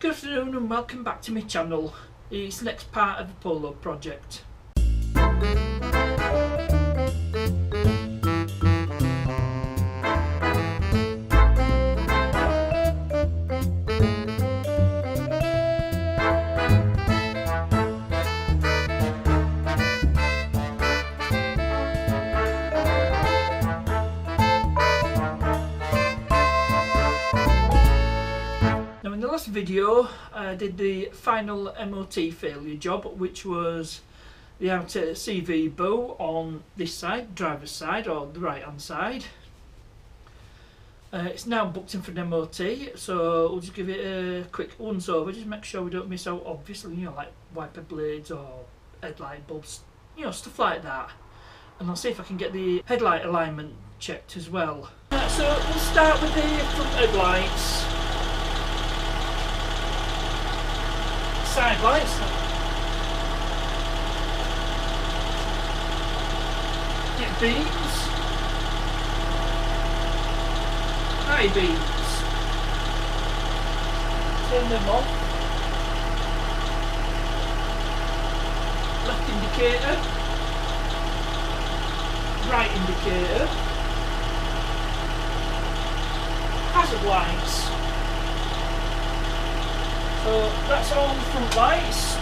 Good afternoon and welcome back to my channel. It's the next part of the Polo project. In the last video I did the final MOT failure job, which was the outer CV bow on this side, driver's side or the right hand side. It's now booked in for an MOT, so we'll just give it a quick once over, just make sure we don't miss out, obviously, like wiper blades or headlight bulbs, stuff like that. And I'll see if I can get the headlight alignment checked as well. So we'll start with the front headlights. Side lights, get beams, high beams, turn them on, left indicator, right indicator, hazard lights. So that's all the front lights,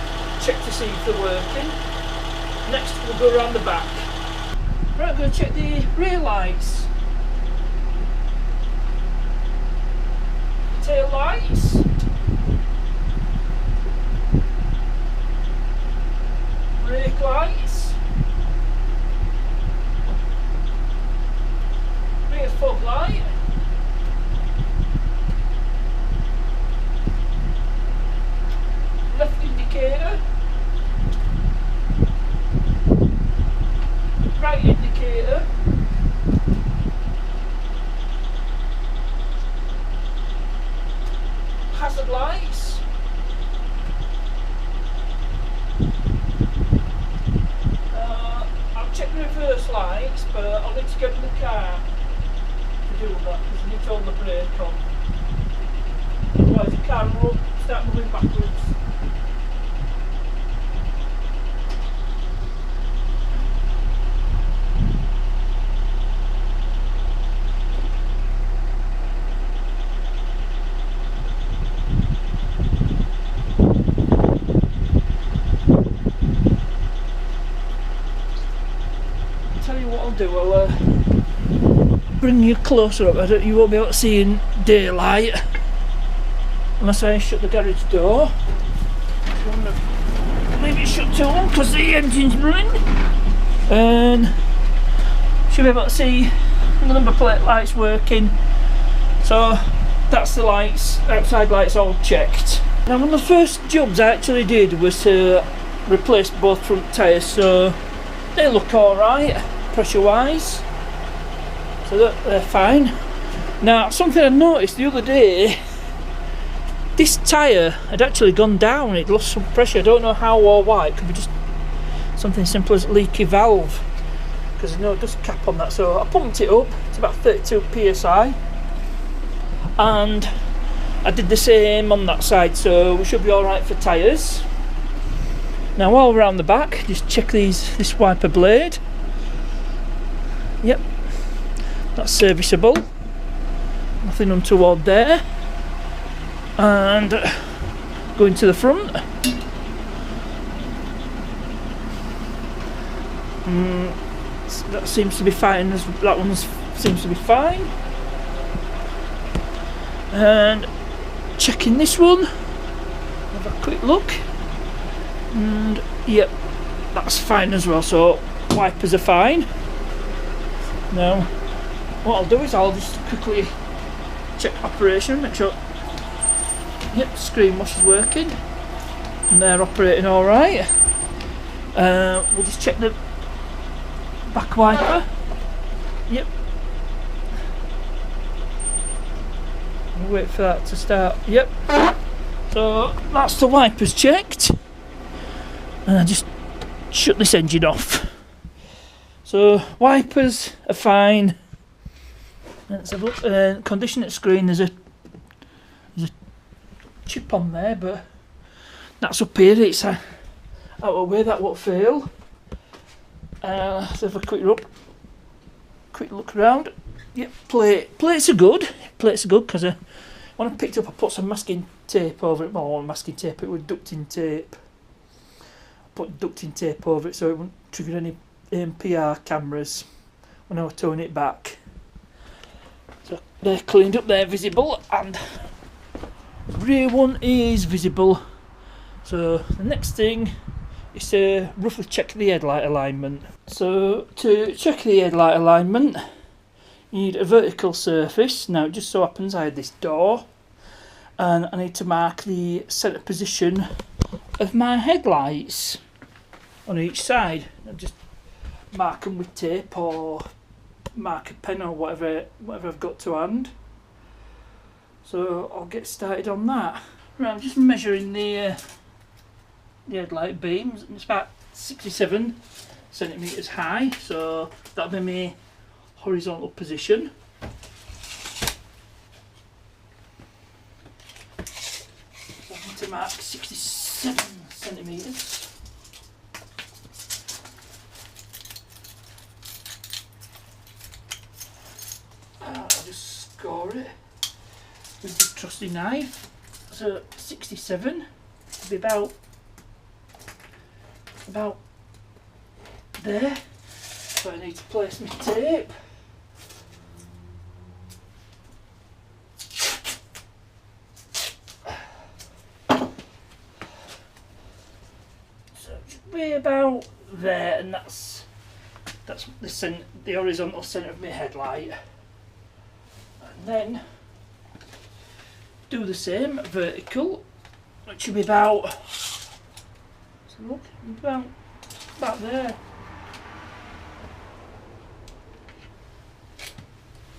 check to see if they're working. Next we'll go around the back. Right, I'm going to check the rear lights. Tail lights. Brake lights. Rear fog light. Left indicator, right indicator, hazard lights, I'll check the reverse lights, but I'll need to get in the car to do that because I need to hold the brake on, otherwise the car will start moving backwards. I'll bring you closer up. You won't be able to see in daylight unless I shut the garage door. I'm going to leave it shut too long because the engine's running, and should be able to see the number plate lights working. So that's the lights, outside lights all checked. Now one of the first jobs I actually did was to replace both front tyres, so they look alright pressure wise, so they're fine. Now something I noticed the other day, this tyre had actually gone down, it lost some pressure. I don't know how or why. It could be just something simple as leaky valve, because there's no dust cap on that. So I pumped it up to about 32 psi and I did the same on that side, so we should be alright for tyres. Now while we're around the back, just check this wiper blade. Yep, that's serviceable, nothing untoward there. And going to the front, that seems to be fine, that one seems to be fine. And checking this one, have a quick look, and yep, that's fine as well, so wipers are fine. Now what I'll do is I'll just quickly check operation, make sure, yep, screen wash is working and they're operating alright. We'll just check the back wiper. Yep, we'll wait for that to start. Yep, so that's the wipers checked, and I just shut this engine off. So wipers are fine. Let's have a look. Condition at screen, there's a chip on there, but that's up here, it's out of the way, that won't fail. Let's have a quick look around. Yep, plates are good. Plates are good because when I picked up, I put some masking tape over it. Well, not masking tape, it was ducting tape. I put ducting tape over it so it wouldn't trigger any PR cameras when I was towing it back. So they're cleaned up, they're visible, and the rear one is visible. So the next thing is to roughly check the headlight alignment. So to check the headlight alignment, you need a vertical surface. Now it just so happens I had this door, and I need to mark the centre position of my headlights on each side. I'll just mark them with tape or mark a pen or whatever I've got to hand. So I'll get started on that. Right, I'm just measuring the headlight beams, and it's about 67 centimetres high, so that'll be my horizontal position. So I need to mark 67 centimetres. I'll just score it with the trusty knife. So 67 will be about there. So I need to place my tape. So it should be about there, and that's the horizontal centre of my headlight. And then do the same vertical, which should be about, so look, about there.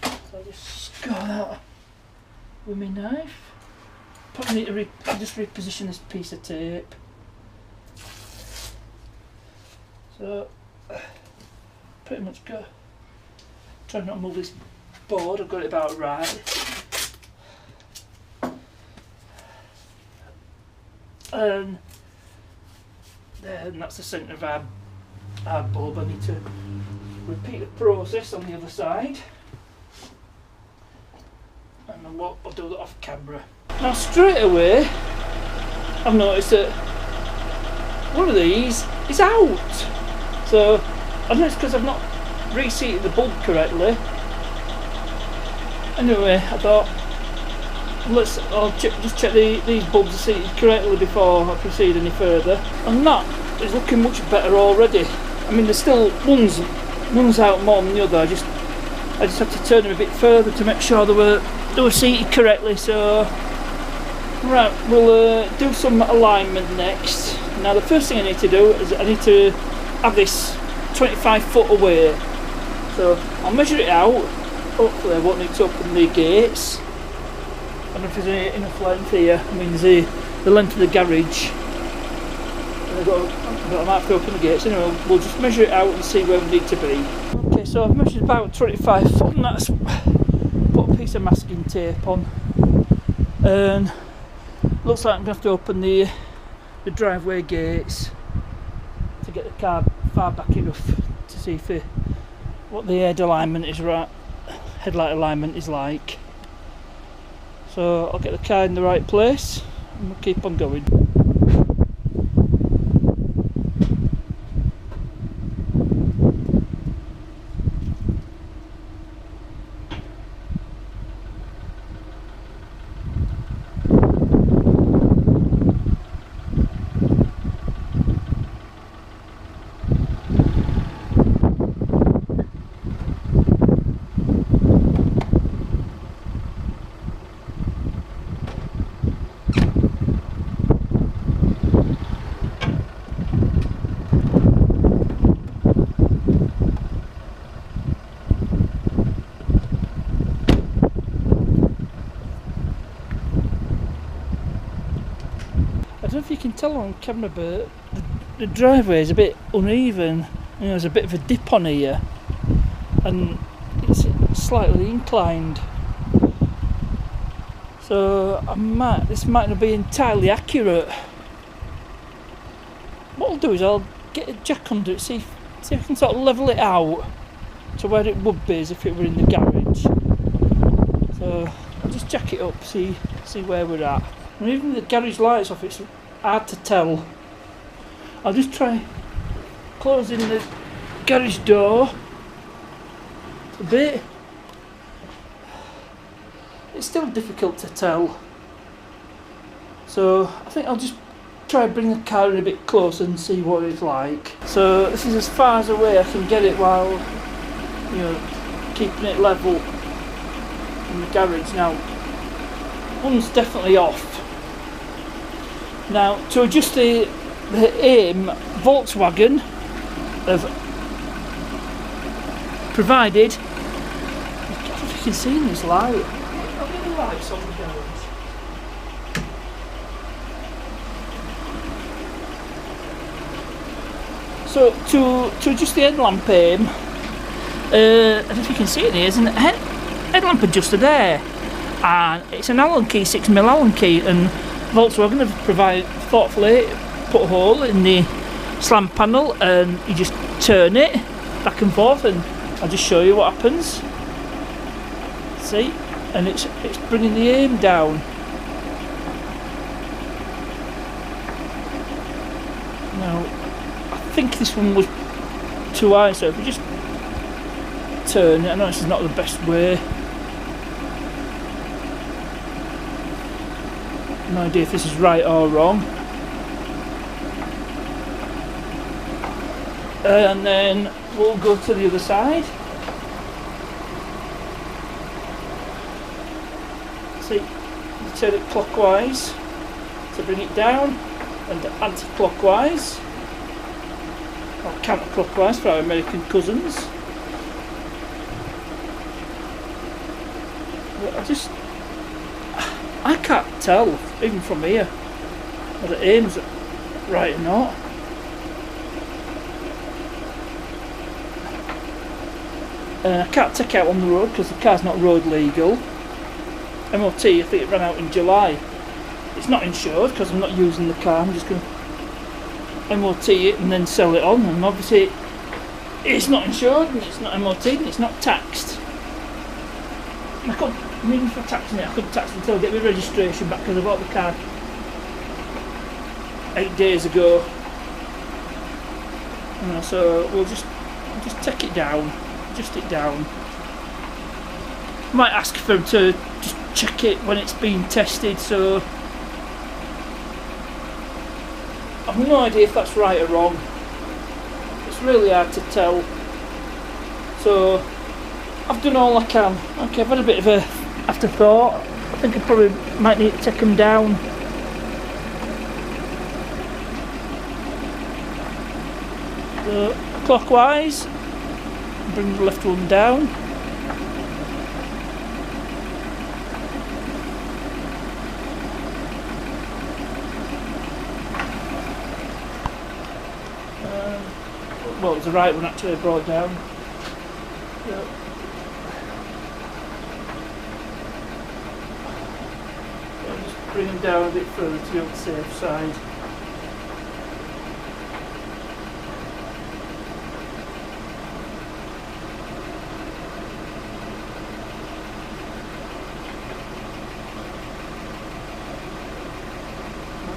So I'll just score that with my knife. Probably need to just reposition this piece of tape. So pretty much go. Try not to move this board. I've got it about right. And that's the centre of our bulb. I need to repeat the process on the other side, and I'll do that off camera. Now straight away I've noticed that one of these is out, so I don't know it's because I've not reseated the bulb correctly. Anyway, I thought I'll just check these bulbs are seated correctly before I proceed any further, and that is looking much better already. I mean, there's still one's out more than the other. I just have to turn them a bit further to make sure they were seated correctly. So right, we'll do some alignment next. Now the first thing I need to do is I need to have this 25 foot away. So I'll measure it out. Hopefully I won't need to open the gates. I don't know if there's enough length here. I mean, there's the length of the garage. But I might have to open the gates. Anyway, we'll just measure it out and see where we need to be. Okay, so I've measured about 25 foot, and that's put a piece of masking tape on. And looks like I'm going to have to open the driveway gates to get the car far back enough to see what the head alignment is headlight alignment is like. So I'll get the car in the right place and we'll keep on going. I don't know if you can tell on camera, but the driveway is a bit uneven. You know, there's a bit of a dip on here, and it's slightly inclined. So this might not be entirely accurate. What I'll do is I'll get a jack under it, see if I can sort of level it out to where it would be as if it were in the garage. So I'll just jack it up, see where we're at. And even with the garage lights off, it's hard to tell. I'll just try closing the garage door a bit. It's still difficult to tell. So I think I'll just try bring the car in a bit closer and see what it's like. So this is as far as away I can get it while, you know, keeping it level in the garage. Now, one's definitely off. Now, to adjust the aim, Volkswagen have provided, I don't know if you can see in this light, I'll get the lights on the garage. So to adjust the headlamp aim, I don't know if you can see it here, there's a headlamp adjuster there, and it's an Allen key, 6mm Allen key, and Volkswagen have provided thoughtfully put a hole in the slam panel, and you just turn it back and forth, and I'll just show you what happens. See, and it's bringing the aim down. Now, I think this one was too high, so if we just turn it, I know this is not the best way. No idea if this is right or wrong. And then we'll go to the other side. See, you turn it clockwise to bring it down, and anti-clockwise, or counter-clockwise for our American cousins. But I can't tell, even from here, whether it aims right or not. I can't take out on the road because the car's not road legal. MOT, I think it ran out in July. It's not insured because I'm not using the car, I'm just going to MOT it and then sell it on, and obviously it's not insured and it's not MOT and it's not taxed. And I couldn't, even for taxing it, I couldn't tax it until I get my registration back because I bought the car 8 days ago. So we'll just take it down, adjust it down. Might ask for him to just check it when it's been tested, so I've no idea if that's right or wrong. It's really hard to tell. So I've done all I can. Okay, I've had a bit of a afterthought. I think I probably might need to take them down. So clockwise, bring the left one down. Well, it was the right one actually I brought down. Yep. So just bring them down a bit further to be on the safe side.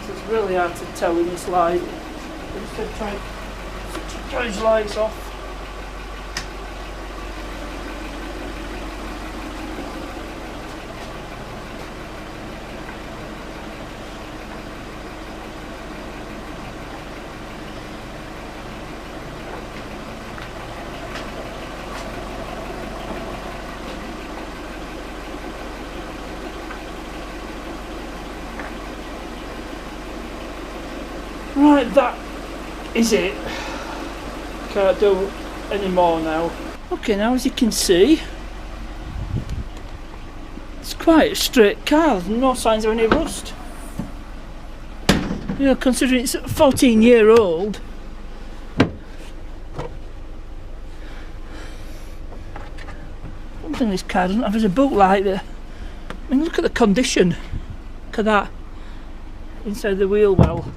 It's really hard to tell in this light. I'm just going to try and switch the carriage lights off. Right, that is it. Can't do any more now. Okay, now as you can see, it's quite a straight car, there's no signs of any rust. You know, considering it's a 14-year-old. One thing this car doesn't have is a boot light that I mean, look at the condition. Look at that. Inside the wheel well.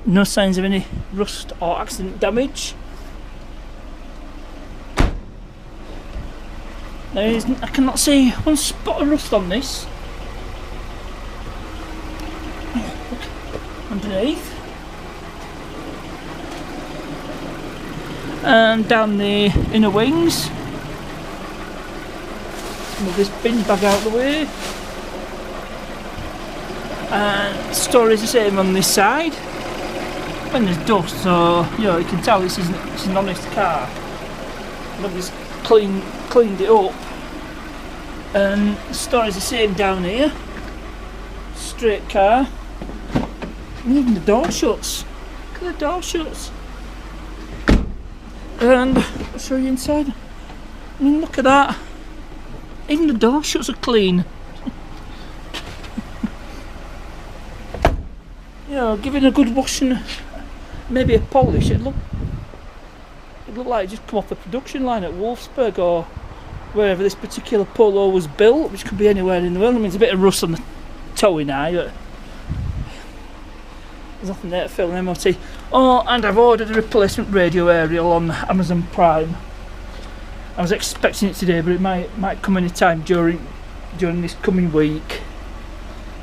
No signs of any rust or accident damage. Now, I cannot see one spot of rust on this. Look, underneath. And down the inner wings. Move this bin bag out of the way. And the story's the same on this side. When there's dust, so you know you can tell this is an honest car. Nobody's cleaned it up. And the story's the same down here. Straight car. And even the door shuts. Look at the door shuts. And I'll show you inside. I mean, look at that. Even the door shuts are clean. You know, giving a good wash and maybe a polish, it'd look like it just come off the production line at Wolfsburg or wherever this particular Polo was built, which could be anywhere in the world. I mean, there's a bit of rust on the towing eye, but there's nothing there to fill an MOT. Oh, and I've ordered a replacement radio aerial on Amazon Prime. I was expecting it today, but it might come any time during this coming week.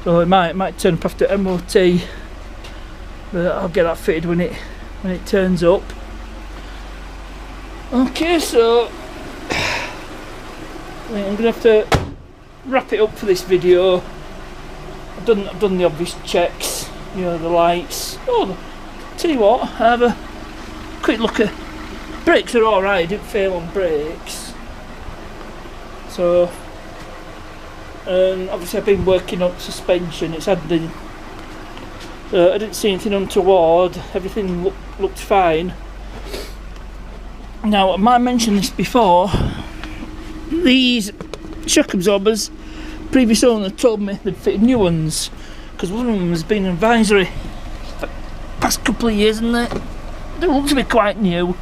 So it might turn up after MOT, but I'll get that fitted when it turns up. Okay, so I'm gonna have to wrap it up for this video. I've done the obvious checks, you know, the lights. Oh, tell you what, I have a quick look at brakes. Are alright, didn't fail on brakes. So, obviously I've been working on suspension. It's had the I didn't see anything untoward. Everything looked fine. Now, I might have mentioned this before. These shock absorbers, previous owner told me they'd fitted new ones, because one of them has been advisory for the past couple of years, and they look to be quite new.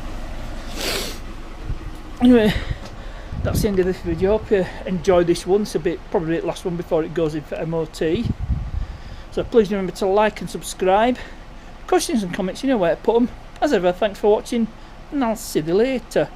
Anyway, that's the end of this video. Hope you enjoyed this one. It's probably the last one before it goes in for MOT. So please remember to like and subscribe. Questions and comments, you know where to put them. As ever, thanks for watching, and I'll see you later.